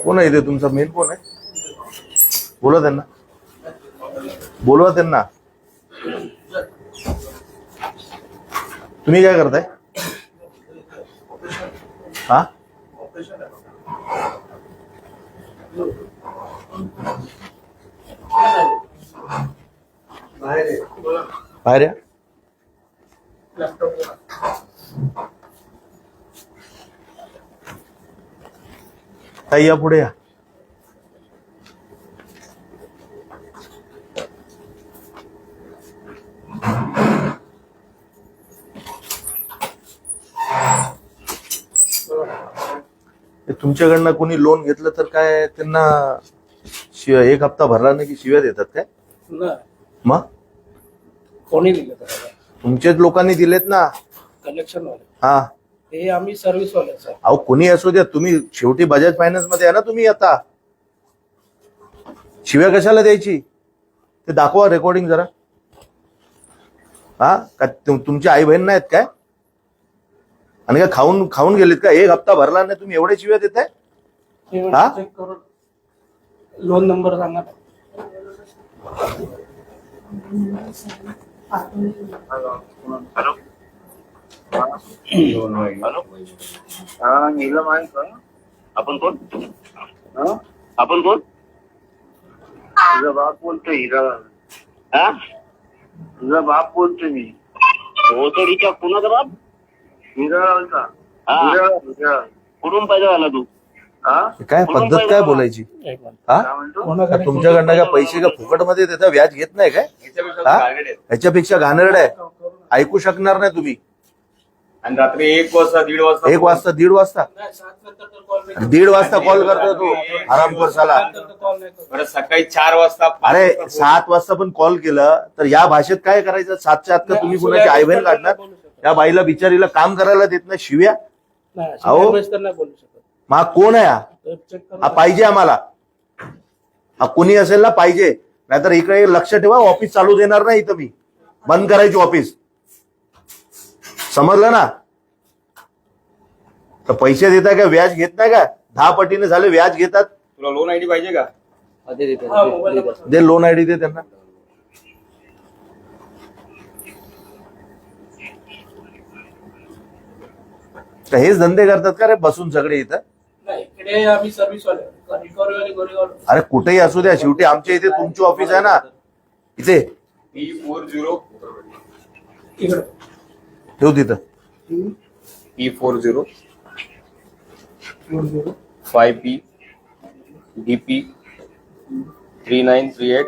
कोण आहे ते तुमचा मेन कोण आहे? बोला त्यांना, बोलवा त्यांना. तुम्ही काय करताय? हा बाहेर या. ताई या पुढे या. तुमच्याकडनं कोणी लोन घेतलं तर काय त्यांना एक हप्ता भरला नाही की शिव्या देतात काय? मग कोणी दिलं? तुमच्याच लोकांनी दिलेत ना कलेक्शन वाले. हा ते आम्ही सर्व्हिस वाले सर. अहो कोणी असू द्या, तुम्ही शेवटी बजाज फायनान्स मध्ये आहे ना तुम्ही. आता शिव्या कशाला द्यायची? ते दाखवा रेकॉर्डिंग जरा. हा का तुमची आई बहीण नाहीत काय? आणि काय खाऊन खाऊन गेलेत का? एक हप्ता भरला नाही तुम्ही एवढे शिव्या देताय? हा चेक करून लोन नंबर सांगा. हा नीलम आहे का? आपण कोण? आपण कोण? तुझा बाप बोलतोय हिरा. हा तुझा बाप बोलतोय मी. हो तर हिच्या कुणाचा बाप? हिराळचा. हिरा कुठून पैदा झाला तू? काय पद्धत काय बोलायची? हा तुमच्याकडनं काय पैसे का फुकट मध्ये देता? व्याज घेत नाही काय? ह्याच्यापेक्षा घाणेरडं आहे. ऐकू शकणार नाही तुम्ही. आणि रात्री 1 वाजता 1:30 वाजता 1 वाजता 1:30 वाजता 1:30 वाजता कॉल करतो तू हरामखोर साला. बरं सकाळी 4 वाजता. अरे 7 वाजता पण कॉल केलं तर या भाषेत काय करायचं? 7च्या आत का तुम्ही कुणाची आई बहीण काढणार? त्या बाईला बिचारीला काम करायला देत नाही शिव्या. अहो मग कोण आहे हा? हा पाहिजे आम्हाला. हा कोणी असेल ना पाहिजे. नाहीतर इकडे लक्ष ठेवा, ऑफिस चालू देणार नाही इथं मी. बंद करायची ऑफिस. समजलं ना? तर पैसे देताय का? व्याज घेत नाही का? 10 पटीने झाले व्याज घेतात. तुला लोन आयडी पाहिजे का? दे लोन आयडी दे त्यांना. तर हेच धंदे करतात का रे बसून सगळे इथं? इकडे आम्ही सर्व्हिस वाले. रिकव्हरी गोरेगाव. अरे कुठेही असू द्या, शेवटी आमच्या इथे तुमची ऑफिस आहे ना. इथे P40 इकडे ठेव तिथं. P40 5P DP 3938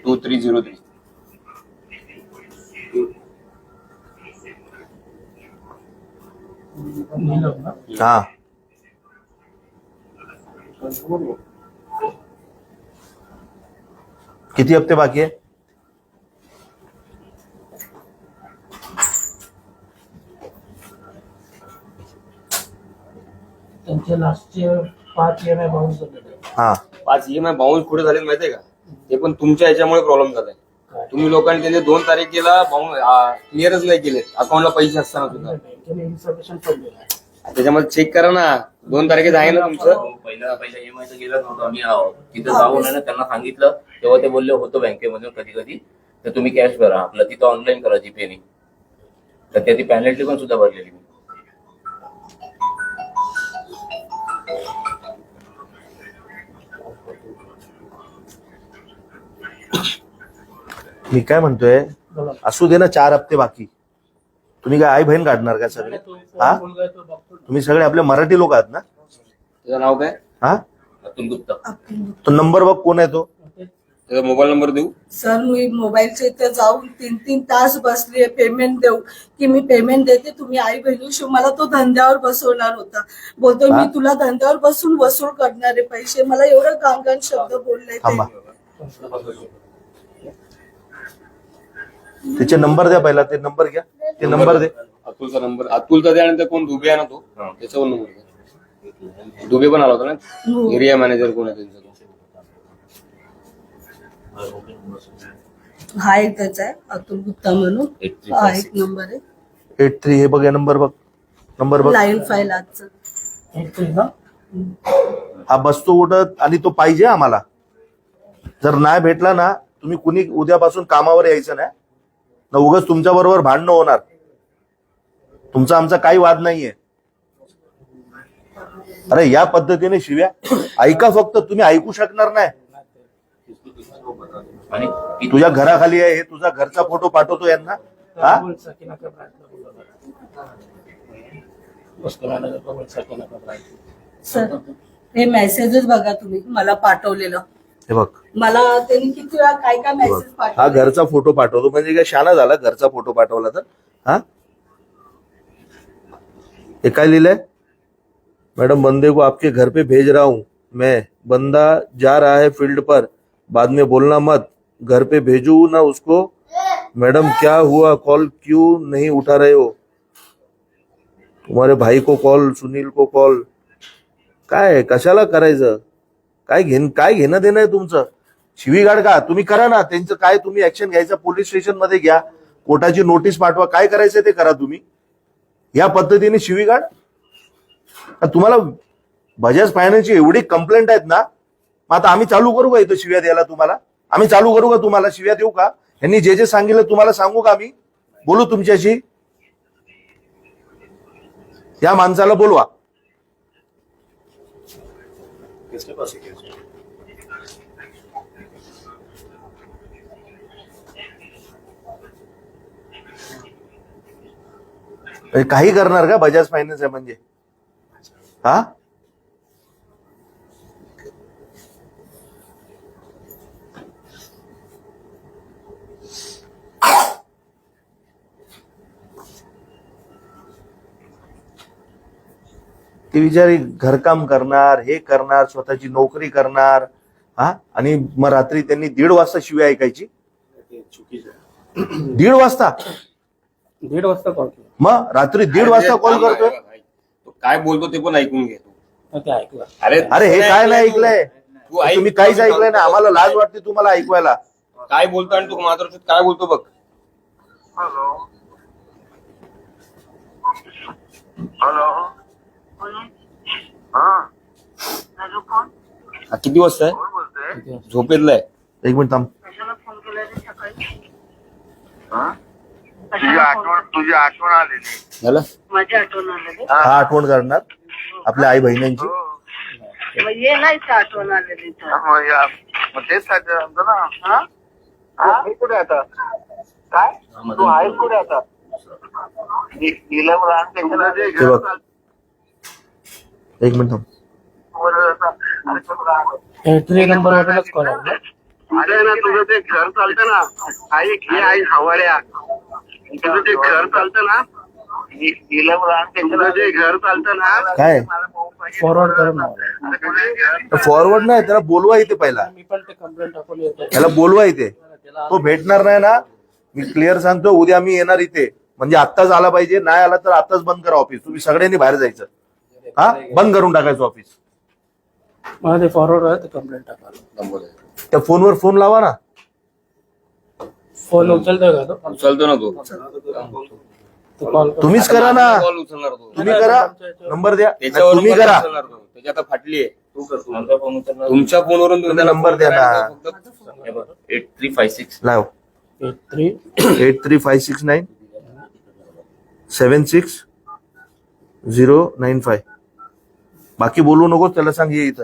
2303. हा किती हप्ते बाकी आहे? त्यांचे लास्टचे 5 EMI बाउन्स झाले. हा 5 EMI बाउन्स कुठे झाले माहितीये का? ते पण तुमच्या याच्यामुळे प्रॉब्लेम झालाय. तुम्ही लोकांनी त्यांचे 2 तारखेला क्लिअरच नाही केले. अकाउंटला पैसे असताना सुद्धा. बँकेने इन्फॉर्मेशन पडलेलं आहे. त्याच्यामध्ये चेक करा ना. 2 तारखेचं आहे ना तुमचं? पहिला EMI तर गेला नव्हता. आम्ही तिथं जाऊन आहे ना त्यांना सांगितलं तेव्हा ते बोलले होतो बँकेमधून कधी कधी तर तुम्ही कॅश भरा. आपलं तिथं ऑनलाईन करा जीपेनी. तर त्याची पॅनल्टी पण सुद्धा भरलेली मी. मी काय म्हणतोय, असू दे ना 4 हप्ते बाकी. तुम्ही काय आई बहीण काढणार का सगळे? हा तुम्ही सगळे आपले मराठी लोक आहात ना? त्याचं नाव काय? हा अतुल गुप्ता. तो नंबर बघ कोण आहे तो. त्याचा मोबाईल नंबर देऊ? सर मी मोबाईलच्या इथे जाऊन 3-3 तास बसली. पेमेंट देऊ की मी पेमेंट देते, तुम्ही आई बहिणीशी. मला तो धंद्यावर बसवणार होता. बोलतोय मी तुला धंद्यावर बसून वसूल करणारे पैसे. मला एवढं गांगण शब्द बोलले. थांबा, त्याचे नंबर द्या पहिला. ते नंबर घ्या. ते नंबर दे. अतुलचा नंबर. अतुलचा द्या. आणि कोण दुबे आहे ना तो, त्याच्यावर नंबर द्या. दुबे पण आला होता ना. एरिया मॅनेजर कोण आहे त्यांचा? हा एकच आहे अतुल गुप्ता म्हणून. हा एक नंबर आहे 83. हे बघ, या नंबर बघ. नंबर बघ. लाईन फाईल आजचं. हा बसतो उठत आणि तो पाहिजे आम्हाला. जर नाही भेटला ना, तुम्ही कुणी उद्यापासून कामावर यायचं नाही ना, उगाच तुमच्या बरोबर भांडणं होणार. तुमचा आमचा काही वाद नाहीये. अरे या पद्धतीने शिव्या ऐका, फक्त तुम्ही ऐकू शकणार नाही. आणि तुझ्या घराखाली आहे, हे तुझा घरचा फोटो पाठवतो यांना. हा सर हे मेसेजेस बघा तुम्ही मला पाठवलेलं. हे बघ, मला त्यांनी किती वेळा काय काय हे मेसेज बघ. हा पाठवले. घरचा फोटो पाठवतो म्हणजे काय शाना झाला घरचा फोटो पाठवला तर. हा हे काय लिहिलंय? मैडम बंदे को आपके घर पे भेज रहा हूं मैं, बंदा जा रहा है फील्ड पर, बाद में बोलना मत, घर पे भेजू ना उसको. मैडम क्या हुआ, कॉल क्यों नहीं उठा रहे हो? तुम्हारे भाई को कॉल, सुनील को कॉल. काय कशाला करायचं? काय घेणं देणं आहे तुमचं? शिवीगाळ का तुम्ही करा ना. त्यांचं काय तुम्ही ऍक्शन घ्यायचं पोलीस स्टेशन मध्ये घ्या, कोर्टाची नोटीस पाठवा, काय करायचं ते करा तुम्ही. या पद्धतीने शिवीगाळ तुम्हाला बजाज फायनान्सची एवढी कंप्लेंट आहेत ना, मग आता आम्ही चालू करू का इथं शिव्या द्यायला तुम्हाला? आम्ही चालू करू का तुम्हाला शिव्या देऊ का? यांनी जे जे सांगितलं तुम्हाला सांगू का आम्ही? बोलू तुमच्याशी? या माणसाला बोलवा. काही करणार का बजाज फायनान्स आहे म्हणजे? हा ती बिचारी घरकाम करणार, हे करणार, स्वतःची नोकरी करणार. हा आणि मग रात्री त्यांनी 1:30 वाजता शिव्या ऐकायची. 1:30 वाजता? 1:30 वाजता कॉल केला. मग रात्री 1:30 वाजता कॉल करतोय. तो काय बोलतो ते पण ऐकून घे. ते ऐकलं. अरे हे काय नाही ऐकलंय तुम्ही? काहीच ऐकलंय ना. आम्हाला लाज वाटते तुम्हाला ऐकवायला. काय बोलतो आणि तू मात्र काय बोलतो बघ. हॅलो हॅलो हा हॅलो कोण हा, किती वाजता आहे? कोण बोलतोय? झोपेतलाय. एक मिनिट थांब. कशाला फोन केला रे सकाळी? तुझी आठवण आलेली. झालं? माझी आठवण आलेली. हा आठवण करणार आपल्या आई बहिणींची. मग ये नाही आठवण आलेली. मग तेच सांगतो ना. मी कुठे आता? काय तू आहेस कुठे आता? हे बघ, एक मिनिट थांब. हेल्थली नंबरवरूनच कॉल आला. अरे ना तुझं ते घर चालतं ना, ऐक हे आई हवाड्या, तुझं ते घर चालतं ना, तुझं जे घर चालतं ना, काय फॉरवर्ड करून लावलं. फॉरवर्ड नाही, त्याला बोलवा इथे पहिला. मी पण ते कंप्लेंट टाकून येतो. त्याला बोलवा इथे. तो भेटणार नाही ना, मी क्लिअर सांगतो. उद्या मी येणार इथे, म्हणजे आत्ताच आला पाहिजे. नाही आला तर आत्ताच बंद करा ऑफिस. तुम्ही सगळ्यांनी बाहेर जायचं. हा बंद करून टाकायचं ऑफिस. मला ते फॉरवर्ड आहे, ते कंप्लेंट टाकायला. त्या फोनवर फोन लावा ना. फोन उचलतोय का तो? उचलतो ना तो कॉल तुम्हीच करा ना. कॉल उचलणार तो. तुम्ही करा, नंबर द्या. त्याच्यावरून तुम्ही पण करा. उचलणार तो. त्याची आता फाटली आहे. आमचा फोन उचलणार. तुमच्या फोनवरून तुम्ही नंबर द्या ना. हे बघ, 8356 लाव. 8356 76095. बाकी बोलू नको. त्याला सांग ये इथं.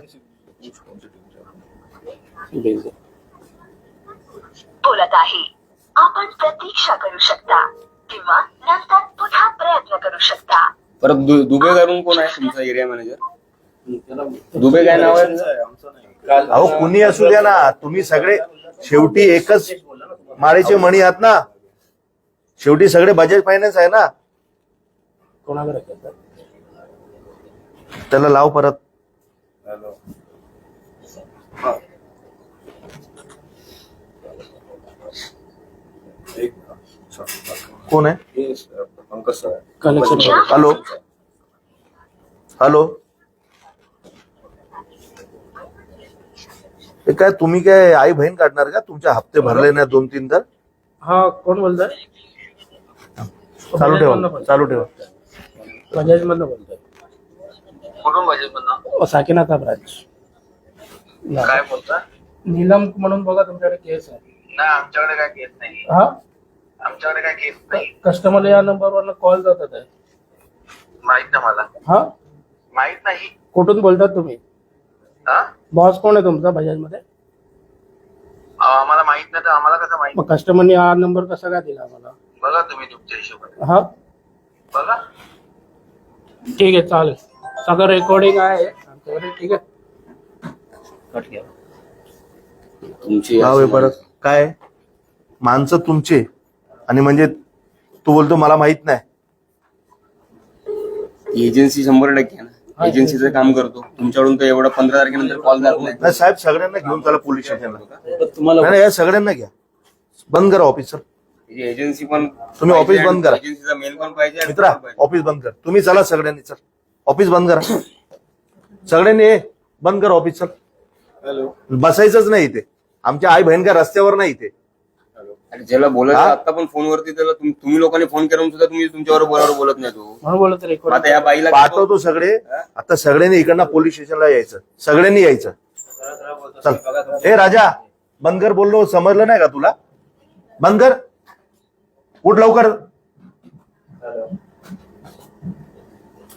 बोलत आहे. आपण प्रतीक्षा करू शकता किंवा नंतर पुन्हा प्रयत्न करू शकता. परत दुबे करून कोण आहे तुमचा एरिया मॅनेजर? दुबे काय नाव आहे? अहो कुणी असू द्या ना, तुम्ही सगळे शेवटी एकच माळेचे मणी आहात ना. शेवटी सगळे बजाज फायनान्स आहे ना. कोणाकडे करतात? त्याला लाव परत. कोण आहे? Connection hello hello. हे काय तुम्ही काय आई बहीण काढणार का? तुमचे हप्ते भरले नाही 2-3 तर. हा कोण बोलतोय? चालू ठेवा, चालू ठेवा. बजाज मधनं बोलतोय. कुठून भाजपमधनं साकीनाथा ब्रांच. काय बोलता? नीलम म्हणून बघा तुमच्याकडे केस आहे. नाही आमच्याकडे काय केस नाही. हा आमच्याकडे काय केस नाही. कस्टमरला या नंबरवर कॉल जातात आहे. माहित नाही मला. हा माहित नाही. कुठून बोलतात तुम्ही? हा बॉस कोण आहे तुमचा बजाज मध्ये? आम्हाला माहित नाही तर आम्हाला कसं माहित? मग कस्टमरने हा नंबर कसा काय दिला आम्हाला? बघा तुम्ही तुमच्या हिशोबाने हा बघा. ठीक आहे चालेल. सगळं रेकॉर्डिंग आहे आमच्याकडे. ठीक आहे. कट घ्या. तुमची भाव आहे परत काय माणसं तुमचे आणि म्हणजे तू बोलतो मला माहित नाही. एजन्सी 100% आहे ना, एजन्सीचं काम करतो. तुमच्याकडून तर एवढं 15 तारखेनंतर कॉल जात नाही. नाही साहेब सगळ्यांना घेऊन चला पोलीस स्टेशनला. तुम्हाला नाही या सगळ्यांना घ्या. बंद करा ऑफिस सर. एजन्सी पण तुम्ही ऑफिस बंद करा. एजन्सीचा मेल पण पाहिजे आणि मित्रा phone पाहिजे. ऑफिस बंद कर. तुम्ही चला सगळ्यांनी चल ऑफिस बंद करा. सगळ्यांनी बंद करा ऑफिस चल. बसायचंच नाही इथे. आमच्या आई बहीण का रस्त्यावर नाही इथे. आणि ज्याला बोलायचं हा? आता पण फोनवरती त्याला तुम्ही लोकांनी फोन करून सुद्धा तुम्ही तुमच्यावर बरोबर बोलत नाही तो. म्हणून बोलत मग रेकॉर्ड. आता या बाईला पाठवतो सगळे. आता सगळ्यांनी इकडनं पोलीस स्टेशनला यायचं. सगळ्यांनी यायचं. चल ए राजा बंद कर बोललो. समजलं नाही का तुला? बंद कर. उठ लवकर.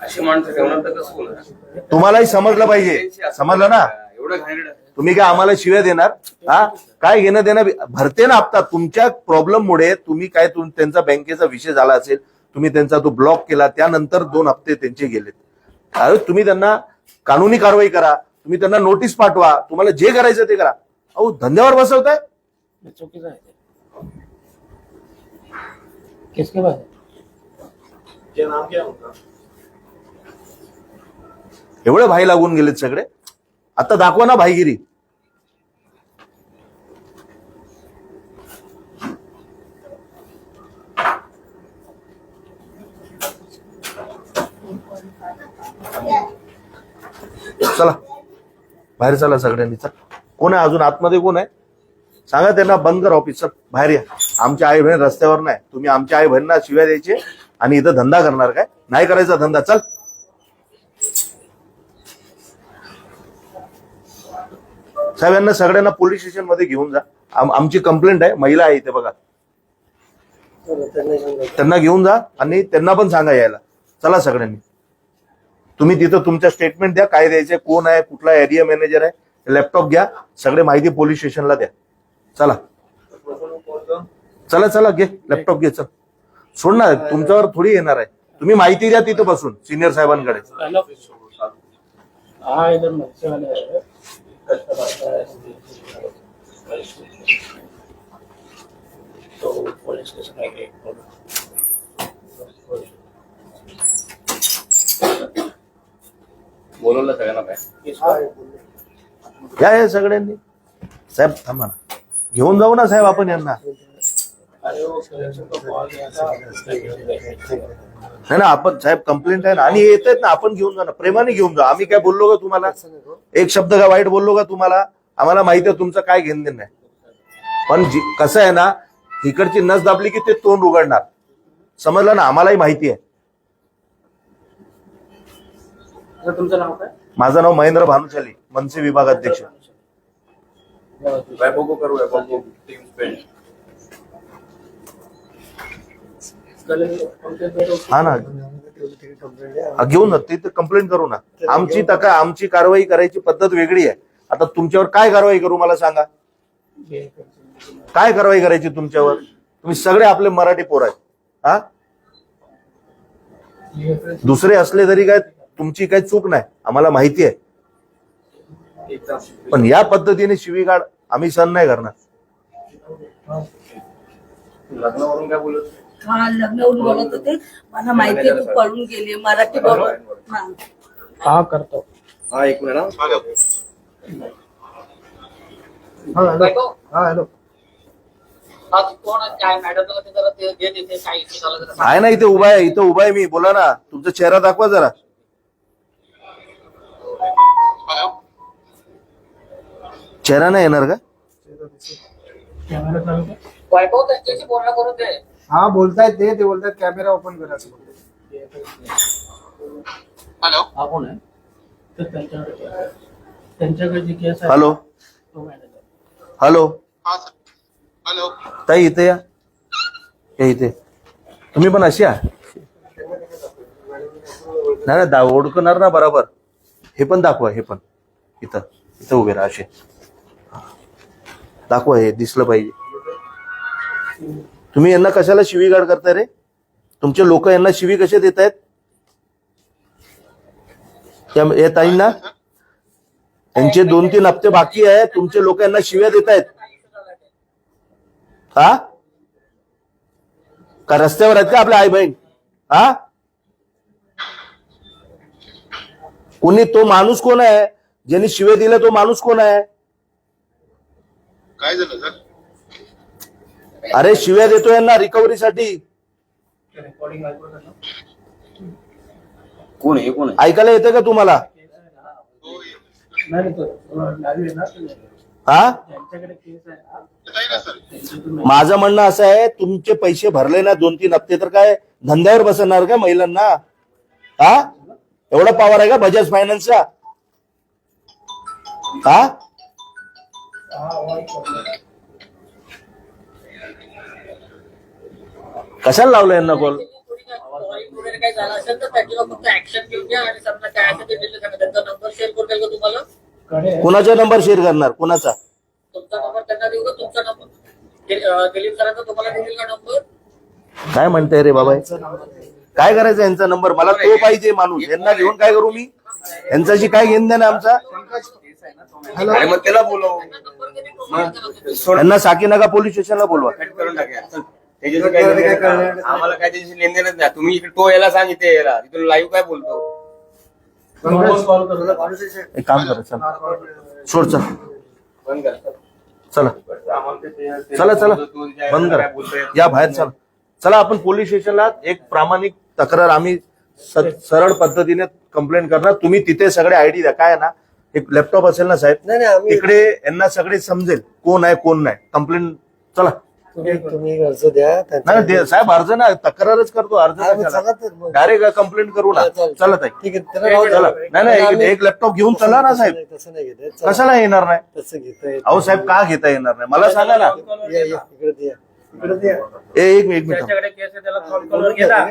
अशी माणसं ठेवणार तर कसं होणार? तुम्हालाही समजलं पाहिजे. समजलं ना? एवढं घाणेरडं. तुम्ही काय आम्हाला शिव्या देणार? हा काय घेणं देणं भरते ना हप्ता. तुमच्या प्रॉब्लेम मुळे तुम्ही काय त्यांचा बँकेचा विषय झाला असेल, तुम्ही त्यांचा तो ब्लॉक केला, त्यानंतर 2 हप्ते त्यांचे गेलेत. अरे तुम्ही त्यांना कानूनी कारवाई करा. तुम्ही त्यांना नोटीस पाठवा. तुम्हाला जे करायचं ते करा. अहो धंद्यावर बसवताय. चुकीचं आहे. किसके पास है? एवढे भाई लागून गेलेत सगळे. आता दाखवा ना भाईगिरी. चला बाहेर चला सगळ्यांनी. चल कोण आहे अजून आतमध्ये? कोण आहे सांगा त्यांना. बंद कर ऑफिस. चल बाहेर या. आमच्या आई बहीण रस्त्यावर नाही. तुम्ही आमच्या आई बहिणींना शिव्या द्यायचे आणि इथं धंदा करणार काय? नाही करायचा धंदा. चल साहेब यांना सगळ्यांना पोलीस स्टेशन मध्ये घेऊन जा. आमची कंप्लेंट आहे. महिला आहे इथे बघा. त्यांना घेऊन जा आणि त्यांना पण सांगा यायला. चला सगळ्यांनी. तुम्ही तिथं तुमच्या स्टेटमेंट द्या. काय द्यायचे, कोण आहे, कुठला एरिया मॅनेजर आहे, लॅपटॉप घ्या. सगळे माहिती पोलीस स्टेशनला द्या. चला चला चला घे लॅपटॉप घे. चल सोड ना. तुमच्यावर थोडी येणार आहे. तुम्ही माहिती द्या तिथं बसून सिनियर साहेबांकडे. हाँ इधर मच्छी वाले है. तो पुलिस स्टेशन आहे. बोलवलं सगळ्यांना काय? या सगळ्यांनी. साहेब थांबा ना. घेऊन जाऊ ना साहेब आपण यांना. अरे वो कलेक्शन को कॉल किया था. नाही ना आपण साहेब कंप्लेंट आहे ना आणि येत आहेत ना. आपण घेऊन जा ना. प्रेमाने घेऊन जा. आम्ही काय बोललो का तुम्हाला? एक शब्द का वाईट बोललो का तुम्हाला? आम्हाला माहिती आहे तुमचं काय घेणं देणं नाही. पण कसं आहे ना, इकडची नस दाबली की ते तोंड उघडणार. समजलं ना? आम्हालाही माहिती आहे. तुमचं नाव काय? माझं नाव महेंद्र भानुशाली, मनसे विभाग अध्यक्ष. वैभव को करू. वैभव टीम स्पेंड. हा ना घेऊन जा. तिथे कंप्लेंट करू ना. आमची कारवाई करायची पद्धत वेगळी आहे. आता तुमच्यावर काय कारवाई करू मला सांगा? काय कारवाई करायची तुमच्यावर? तुम्ही सगळे आपले मराठी पोर आहेत. हा दुसरे असले तरी काय तुमची काही चूक नाही. आम्हाला माहिती आहे. पण या पद्धतीने शिवीगाळ आम्ही सहन नाही करणार. लग्नावरून काय बोलत? हा लग्नावरून बोलत होते. मला माहिती आहे तू पळून गेली. मराठी बरोबर. हा करतो. हा एक मिनिट. हा हॅलो. आहे ना इथे उभा आहे. इथं उभा आहे मी. बोला ना. तुमचा चेहरा दाखवा जरा. चेहरा नाही येणार का? कॅमेरा चालू कर. वैभव त्यांच्याशी बोलणं करून दे. हा बोलतायत ते बोलतायत कॅमेरा ओपन करा. हॅलो हा कोण आहे? तर त्यांच्याकडे जी केस आहे हॅलो तो मॅनेजर. हॅलो हॅलो ताई इथे या इथे तुम्ही पण अशी या नाही ओळखणार ना बरोबर. हे पण दाखवा हे पण इथं इथं उभे राहा असे दाखवा हे दिसलं पाहिजे. तुम्ही यांना कशाला शिवीगाळ करताय रे? तुमचे लोक यांना शिवी कसे देत आहेत या ताईंना? यांचे 2-3 हप्ते बाकी आहे, तुमचे लोक यांना शिव्या देत आहेत हा? का रस्त्यावर आहेत का आपल्या आई बहीण? हा कोणी तो माणूस कोण आहे ज्यांनी शिवे दिले? तो माणूस कोण आहे? काय झालं सर? अरे शिव्या देतो यांना रिकव्हरीसाठी. रेकॉर्डिंग ऐकू ना. कोण आहे कोण आहे? ऐकायला येतं का तुम्हाला? नाही तो लाईव्ह आहे ना हा त्यांच्याकडे केस आहे ना. माझं म्हणणं असं आहे, तुमचे पैसे भरले ना 2-3 हप्ते तर काय धंद्यावर बसणार का महिलांना? हा एवढा पॉवर आहे का बजाज फायनान्सचा? हा कशाला लावलं यांना कॉल? वगैरे काय झालं असेल तर त्याच्यावर फक्त ऍक्शन घेऊन घ्या आणि समजा काय असेल ते दिलं सांगा. त्यांचा नंबर शेअर करून द्याल का तुम्हाला? कोणाचा नंबर शेअर करणार? कोणाचा? तुमचा नंबर त्यांना देऊ का? तुमचा नंबर दिलीप सरांचा तुम्हाला देतील का नंबर? काय म्हणताय रे बाबा? काय करायचं यांचा नंबर? मला तो पाहिजे माणूस. यांना घेऊन काय करू मी? यांच्याशी काय घेऊन द्या ना आमचा? अरे मग त्याला बोलव. यांना साकीनाका पोलीस स्टेशनला बोलवा. करून टाकूया. चल. त्याच्याशी काय लेनदेन नाही. आम्हाला काय त्याच्याशी लेनदेनच नाही. तुम्ही इकडे तो याला सांग इथे याला तिथून लाईव्ह काय बोलतो. एक काम करा चल सोड चल बंद कर. चला चला चला बंद करा या बाहेर चला. चला आपण पोलीस स्टेशनला एक प्रामाणिक तक्रार आम्ही सरळ पद्धतीने कंप्लेंट करणार. तुम्ही तिथे सगळे आयडी द्या. काय आहे ना एक लॅपटॉप असेल ना साहेब तिकडे यांना सगळे समजेल कोण आहे कोण नाही. कंप्लेंट चला तुम्ही अर्ज द्या. नाही साहेब अर्ज ना तक्रारच करतो. अर्ज डायरेक्ट कंप्लेंट करू ना. चला ताई ठीक आहे चला. नाही एक लॅपटॉप घेऊन चला ना साहेब. तसं नाही घेत. कशाला येणार नाही? तसं घेता येत. अहो साहेब का घेता येणार नाही मला सांगा ना. इकडे द्या. इकडे द्या. एक मिनिट त्याच्याकडे केस आहे त्याला कॉल कॉलवर घे ना.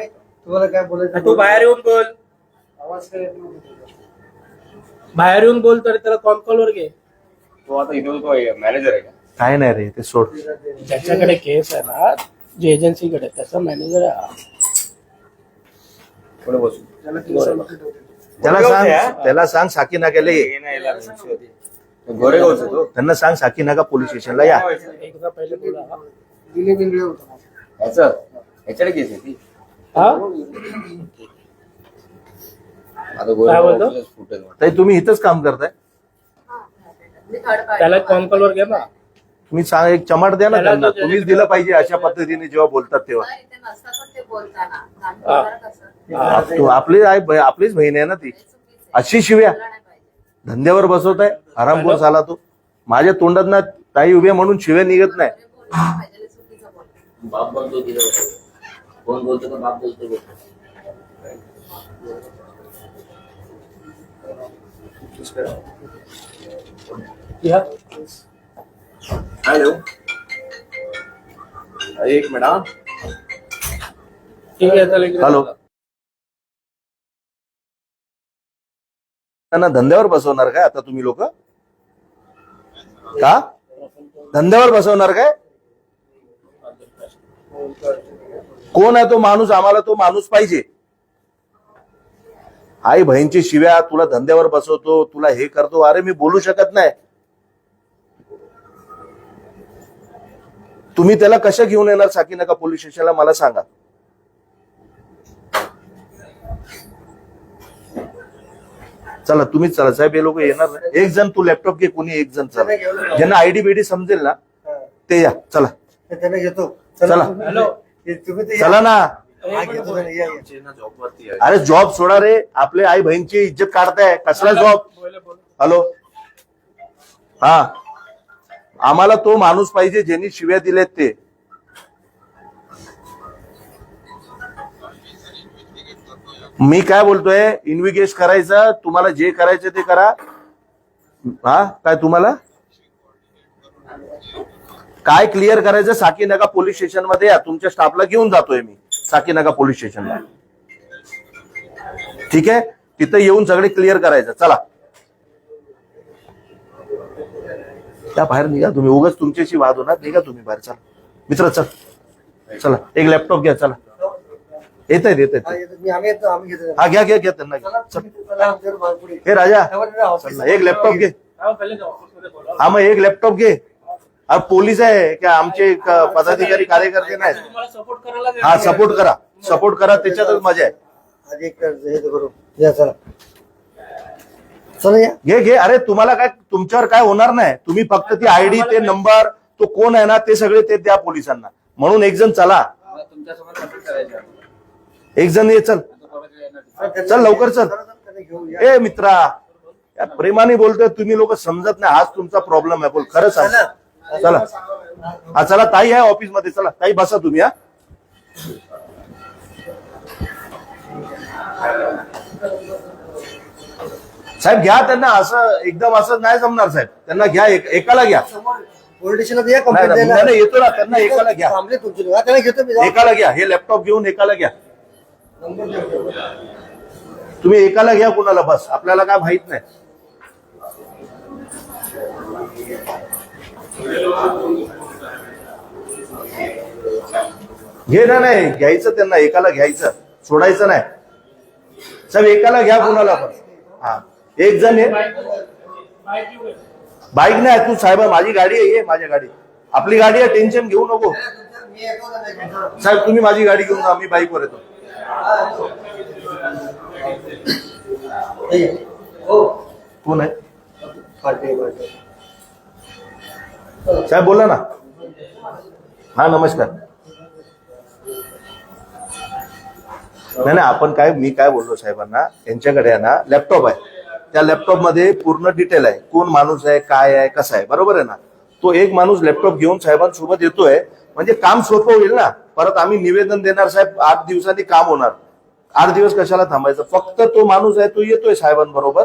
तुम्हाला काय बोलायचं? तू बाहेर येऊन बोल. बाहेर येऊन बोल तर त्याला कॉल कॉलवर घे. तो आता इथे तो मॅनेजर आहे का? काय नाही रे ते सोड. ज्याच्याकडे केस आहे ना जे एजन्सीकडे त्याचा मॅनेजर आहे हा. पुढे बसू. त्याला सांग साकीनाक्याला ये. हे नाही याला भीती होती. तो गोरेगावचा तो. त्यांना सांग साकीनाका पोलीस स्टेशनला या. एकदा पहिले बोला हा. ह्याच्याकडे केस आहे ती. हा? आता गोरेगाव फुटेल. ताई तुम्ही इथंच काम करताय? त्याला कॉल कॉलवर घे ना. तुम्ही सांग एक चमाट द्या ना त्यांना. तुम्हीच दिलं पाहिजे अशा पद्धतीने जेव्हा बोलतात तेव्हा. आपलीच बहीण आहे ना ती. अशी शिव्या धंद्यावर बसवत आहे. आरामखोर झाला तो. माझ्या तोंडात ना ताई उभे म्हणून शिव्या निघत नाही. बाप बोलतो तिला कोण बोलतो का बाप बोलतो. या. हॅलो एक मिनिट. ठीक आहे चालेल. हॅलो. त्यांना धंद्यावर बसवणार काय आता तुम्ही लोक? का धंद्यावर बसवणार काय? कोण आहे तो माणूस? आम्हाला तो माणूस पाहिजे. आई बहीणची शिव्या तुला धंद्यावर बसवतो तुला हे करतो. अरे मी बोलू शकत नाही. तुम्ही त्याला कसं घेऊन येणार साकीनाका पोलीस स्टेशनला मला सांगा. चला तुम्हीच चला साहेब. हे लोक येणार नाही. एक जण तू लॅपटॉप घे. कोणी एक जण चला. ज्यांना आयडी बीडी समजेल ना ते या. चला त्यांना घेतो. चला हॅलो. तुम्ही ते चला ना. घेतो. या. अरे जॉब सोडा रे. आपले आई बहीणची इज्जत काढताय. कसला जॉब? हॅलो. हा आम्हाला तो माणूस पाहिजे ज्यांनी शिव्या दिलेत ते. मी काय बोलतोय, इन्व्हेस्टिगेट करायचं, तुम्हाला जे करायचं ते करा. हा काय तुम्हाला काय क्लिअर करायचं, साकीनाका पोलीस स्टेशन मध्ये या. तुमच्या स्टाफला घेऊन जातोय मी साकीनाका पोलीस स्टेशनला. ठीक आहे, तिथं येऊन सगळे क्लिअर करायचं. चला त्या बाहेर निघा तुम्ही, उगाच तुमच्याशी वाद होणार. निघा तुम्ही बाहेर. चला मित्र, चल चला, एक लॅपटॉप घ्या. चला येत आहेत. आम्ही घेतो. हा घ्या त्यांना घ्या. चल. हे राजा चल, एक लॅपटॉप घे. हा मग एक लॅपटॉप घे. पोलीस आहे का आमचे पदाधिकारी कार्यकर्ते नाही. हा सपोर्ट करा त्याच्यातच मजा आहे. घे. अरे तुम्हाला काय, तुमच्यावर काय होणार नाही. तुम्ही फक्त ती आयडी, ते नंबर, तो कोण आहे ना, ते सगळे ते द्या पोलिसांना. म्हणून एक जण चला, एक जण ये. चल लवकर चल. ए मित्रा, या प्रेमाने बोलतोय, तुम्ही लोक समजत नाही. हाच तुमचा प्रॉब्लेम आहे. बोल खरं सांग. चला हा चला, ताई आहे ऑफिस मध्ये. चला ताई बसा तुम्ही. हा साहेब घ्या त्यांना. असं एकदम असं नाही जमणार साहेब. त्यांना घ्या, एकाला घ्या. पोलीस स्टेशनला नाही, येतो ना, त्यांना एकाला घ्या. एकाला घ्या. हे लॅपटॉप घेऊन एकाला घ्या. तुम्ही एकाला घ्या कुणाला, बस. आपल्याला काय माहित नाही. घे ना. नाही घ्यायचं त्यांना, एकाला घ्यायचं, सोडायचं नाही. साहेब एकाला घ्या कुणाला पण. हा एक जण आहे. बाईक नाही तू साहेब, माझी गाडी आहे. ये माझ्या गाडी, आपली गाडी आहे. टेन्शन घेऊ नको साहेब. तुम्ही माझी गाडी घेऊन जा, मी बाईकवर येतो. कोण आहे साहेब, बोला ना. हा नमस्कार. नाही आपण काय, मी काय बोललो साहेबांना, यांच्याकडे आहे ना लॅपटॉप आहे. त्या लॅपटॉप मध्ये पूर्ण डिटेल आहे, कोण माणूस आहे, काय आहे, कसा आहे. बरोबर आहे ना. तो एक माणूस लॅपटॉप घेऊन साहेबांसोबत येतोय, म्हणजे काम सोपं होईल ना. परत आम्ही निवेदन देणार साहेब, 8 दिवसांनी काम होणार. 8 दिवस कशाला थांबायचं. फक्त तो माणूस आहे, तो येतोय साहेबांबरोबर.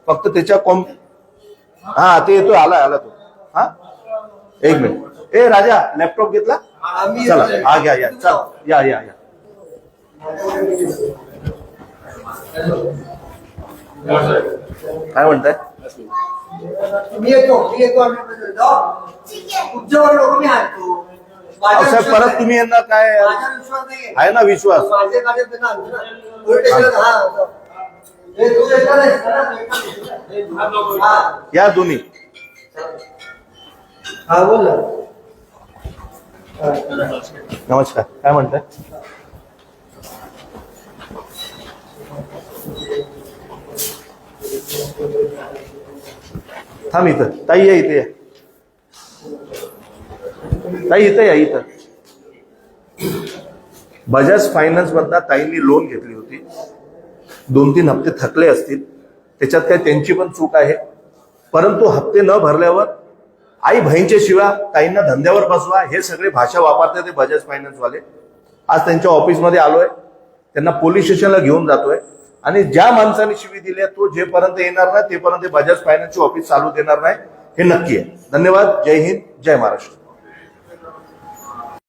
फक्त त्याच्या हा ते येतोय. आला तो. हा एक मिनिट. ए राजा, लॅपटॉप घेतला. चला हा घ्या. चल या. काय म्हणताय. साहेब परत तुम्ही यांना काय आहे ना विश्वास. या दोन्ही. नमस्कार. काय म्हणताय. थांब इथं. ताई या इथे. ताई इथं या. इथं बजाज फायनान्स मधनं ताईंनी लोन घेतली होती. 2-3 हप्ते थकले असतील, त्याच्यात काय त्यांची पण चूक आहे. परंतु हप्ते न भरल्यावर आई बहिणीच्या शिवाय ताईंना धंद्यावर बसवा, हे सगळे भाषा वापरते ते बजाज फायनान्स वाले. आज त्यांच्या ऑफिसमध्ये आलोय, त्यांना पोलीस स्टेशनला घेऊन जातोय. आणि ज्या माणसाने शिवी दिली तो जेपर्यंत येणार नाही तेपर्यंत बजाज फायनान्सची ऑफिस चालू देणार नाही, हे नक्की आहे. धन्यवाद. जय हिंद, जय महाराष्ट्र.